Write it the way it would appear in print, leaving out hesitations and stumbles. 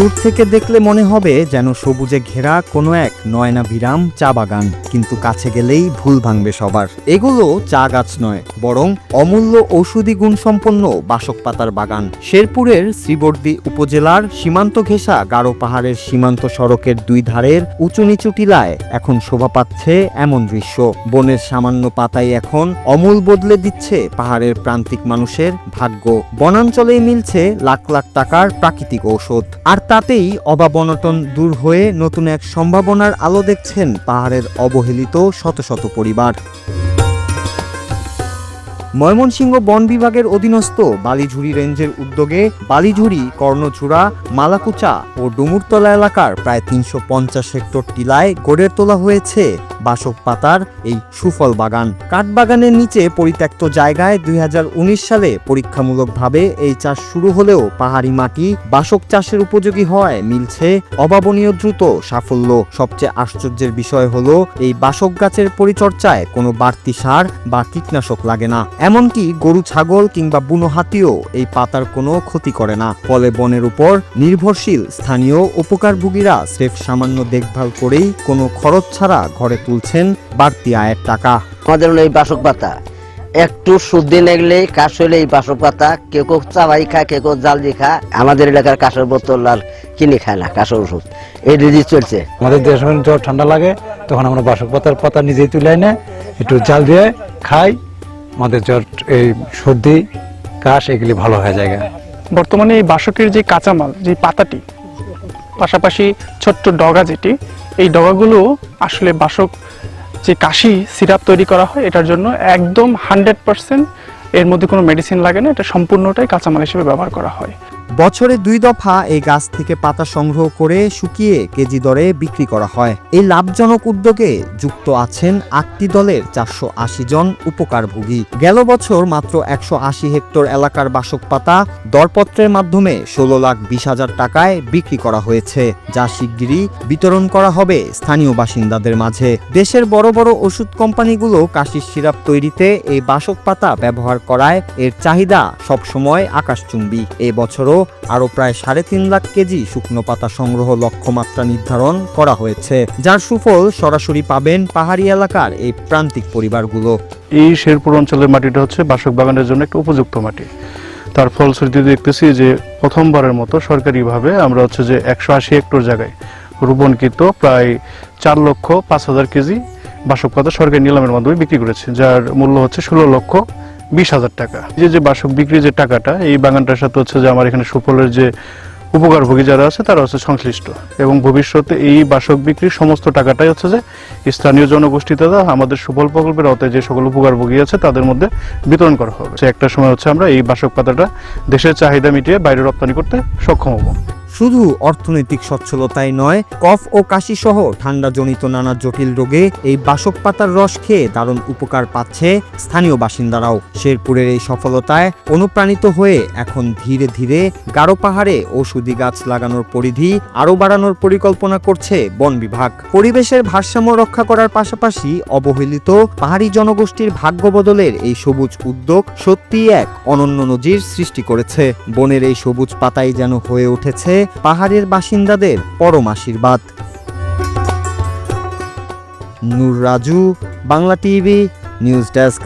দূর থেকে দেখলে মনে হবে যেন সবুজে ঘেরা কোনো এক নয়নাভিরাম চা বাগান, কিন্তু কাছে গেলেই ভুল ভাঙবে সবার। এগুলো চা গাছ নয়, বরং অমূল্য ঔষধি গুণসম্পন্ন বাসক পাতার বাগান। শেরপুরের শ্রীবর্দী উপজেলার সীমান্ত ঘেঁষা গারো পাহাড়ের সীমান্ত সড়কের দুই ধারের উঁচু নিচু টিলায় এখন শোভা পাচ্ছে এমন দৃশ্য। বনের সামান্য পাতাই এখন অমূল বদলে দিচ্ছে পাহাড়ের প্রান্তিক মানুষের ভাগ্য। বনাঞ্চলেই মিলছে লাখ লাখ টাকার প্রাকৃতিক ঔষধ, আর তাতেই অভাব অনটন দূর হয়ে নতুন এক সম্ভাবনার আলো দেখছেন পাহাড়ের অবহেলিত শত শত পরিবার। ময়মনসিংহ বন বিভাগের অধীনস্থ বালিঝুড়ি রেঞ্জের উদ্যোগে বালিঝুড়ি, কর্ণঝুড়া, মালাকুচা ও ডুমুরতলা এলাকার প্রায় ৩৫০ হেক্টর টিলায় গড়ে তোলা হয়েছে বাসক পাতার এই সুফল বাগান। কাঠবাগানের নিচে পরিত্যক্ত জায়গায় ২০১৯ সালে পরীক্ষামূলকভাবে এই চাষ শুরু হলেও পাহাড়ি মাটি বাসক চাষের উপযোগী হওয়ায় মিলছে অভাবনীয় দ্রুত সাফল্য। সবচেয়ে আশ্চর্যের বিষয় হলো এই বাসক গাছের পরিচর্যায় কোনো বাড়তি সার বা কীটনাশক লাগে না। এমনকি গরু, ছাগল কিংবা বুনো হাতিও এই পাতার কোনো ক্ষতি করে না। ফলে বনের উপর নির্ভরশীল স্থানীয় উপকারভোগীরা স্রেফ সামান্য দেখভাল করেই কোনো খরচ ছাড়া ঘরে তুলছেন বাড়তি আয়ের টাকা। আমাদের এই বাসক পাতা একটু শুদ্ধি নেগলে কাশ হইলে এই বাসক পাতা কেউ কেউ চাবাই খায়, কেউ কেউ জাল দিয়ে খায়। আমাদের এলাকার কাশের বোতল আর কিনে খায় না, কাশের ওষুধ এই দিদি চলছে। আমাদের দেশে জ্বর ঠান্ডা লাগে তখন আমরা বাসক পাতার পাতা নিজেই তুলে এনে একটু জাল দিয়ে খাই। আমাদের জ্বর, এই সর্দি, কাশ এগুলি ভালো হয়ে যায়। বর্তমানে এই বাসকের যে কাঁচামাল, যে পাতাটি, পাশাপাশি ছোট্ট ডগা যেটি, এই ডগাগুলো আসলে বাসক যে কাশি সিরাপ তৈরি করা হয় এটার জন্য একদম 100% এর মধ্যে কোনো মেডিসিন লাগে না। এটা সম্পূর্ণটাই কাঁচামাল হিসেবে ব্যবহার করা হয়। বছরে ২ দফা এই গাছ থেকে পাতা সংগ্রহ করে শুকিয়ে কেজি দরে বিক্রি করা হয়। এই লাভজনক উদ্যোগে যুক্ত আছেন আকতি দলের ৪৮০ জন উপকারভোগী। গেল বছর মাত্র ১৮০ হেক্টর এলাকার বাসক পাতা দরপত্রের মাধ্যমে ১৬,২০,০০০ টাকায় বিক্রি করা হয়েছে, যা শিগগিরই বিতরণ করা হবে স্থানীয় বাসিন্দাদের মাঝে। দেশের বড় বড় ওষুধ কোম্পানিগুলো কাশির সিরাপ তৈরিতে এই বাসক পাতা ব্যবহার করায় এর চাহিদা সবসময় আকাশচুম্বী। এ বছরও আরো প্রায় ৩.৫ লাখ কেজি শুকনো পাতা সংগ্রহ লক্ষ্যমাত্রা নির্ধারণ করা হয়েছে, যার সুফল সরাসরি পাবেন পাহাড়ি এলাকার এই প্রান্তিক পরিবারগুলো। এই শেরপুর অঞ্চলের মাটিটা হচ্ছে বাসক বাগানের জন্য একটা উপযুক্ত মাটি। তার ফলশ্রুতিতে দেখতেছি যে প্রথমবারের মতো সরকারিভাবে আমরা হচ্ছে যে ১৮০ হেক্টর জায়গায় রোপণকৃত প্রায় ৪,৫,০০০ কেজি বাসক পাতা সরকারি নিলামের মাধ্যমে বিক্রি করেছে, যার মূল্য হচ্ছে ১৬,২০,০০০ টাকা। যে বাসক বিক্রির যে টাকাটা, এই বাগানটার সাথে হচ্ছে যে আমার এখানে সুফলের যে উপকারভোগী যারা আছে তারা হচ্ছে সংশ্লিষ্ট, এবং ভবিষ্যতে এই বাসক বিক্রির সমস্ত টাকাটাই হচ্ছে যে স্থানীয় জনগোষ্ঠী দ্বারা আমাদের সুফল প্রকল্পের আওতায় যে সকল উপকারভোগী আছে তাদের মধ্যে বিতরণ করা হবে। একটা সময় হচ্ছে আমরা এই বাসক পাতাটা দেশের চাহিদা মিটিয়ে বাইরে রপ্তানি করতে সক্ষম হব। শুধু অর্থনৈতিক সচ্ছলতাই নয়, কফ ও কাশি সহ ঠান্ডাজনিত নানা জটিল রোগে এই বাসক পাতার রস খেয়ে দারুণ উপকার পাচ্ছে স্থানীয় বাসিন্দারাও। শেরপুরের এই সফলতায় অনুপ্রাণিত হয়ে এখন ধীরে ধীরে গারো পাহাড়ে ঔষধি গাছ লাগানোর পরিধি আরও বাড়ানোর পরিকল্পনা করছে বন বিভাগ। পরিবেশের ভারসাম্য রক্ষা করার পাশাপাশি অবহেলিত পাহাড়ি জনগোষ্ঠীর ভাগ্য বদলের এই সবুজ উদ্যোগ সত্যিই এক অনন্য নজির সৃষ্টি করেছে। বনের এই সবুজ পাতাই যেন হয়ে উঠেছে পাহাড়ের বাসিন্দাদের পরম আশীর্বাদ। Noor Raju, Bangla TV, news desk.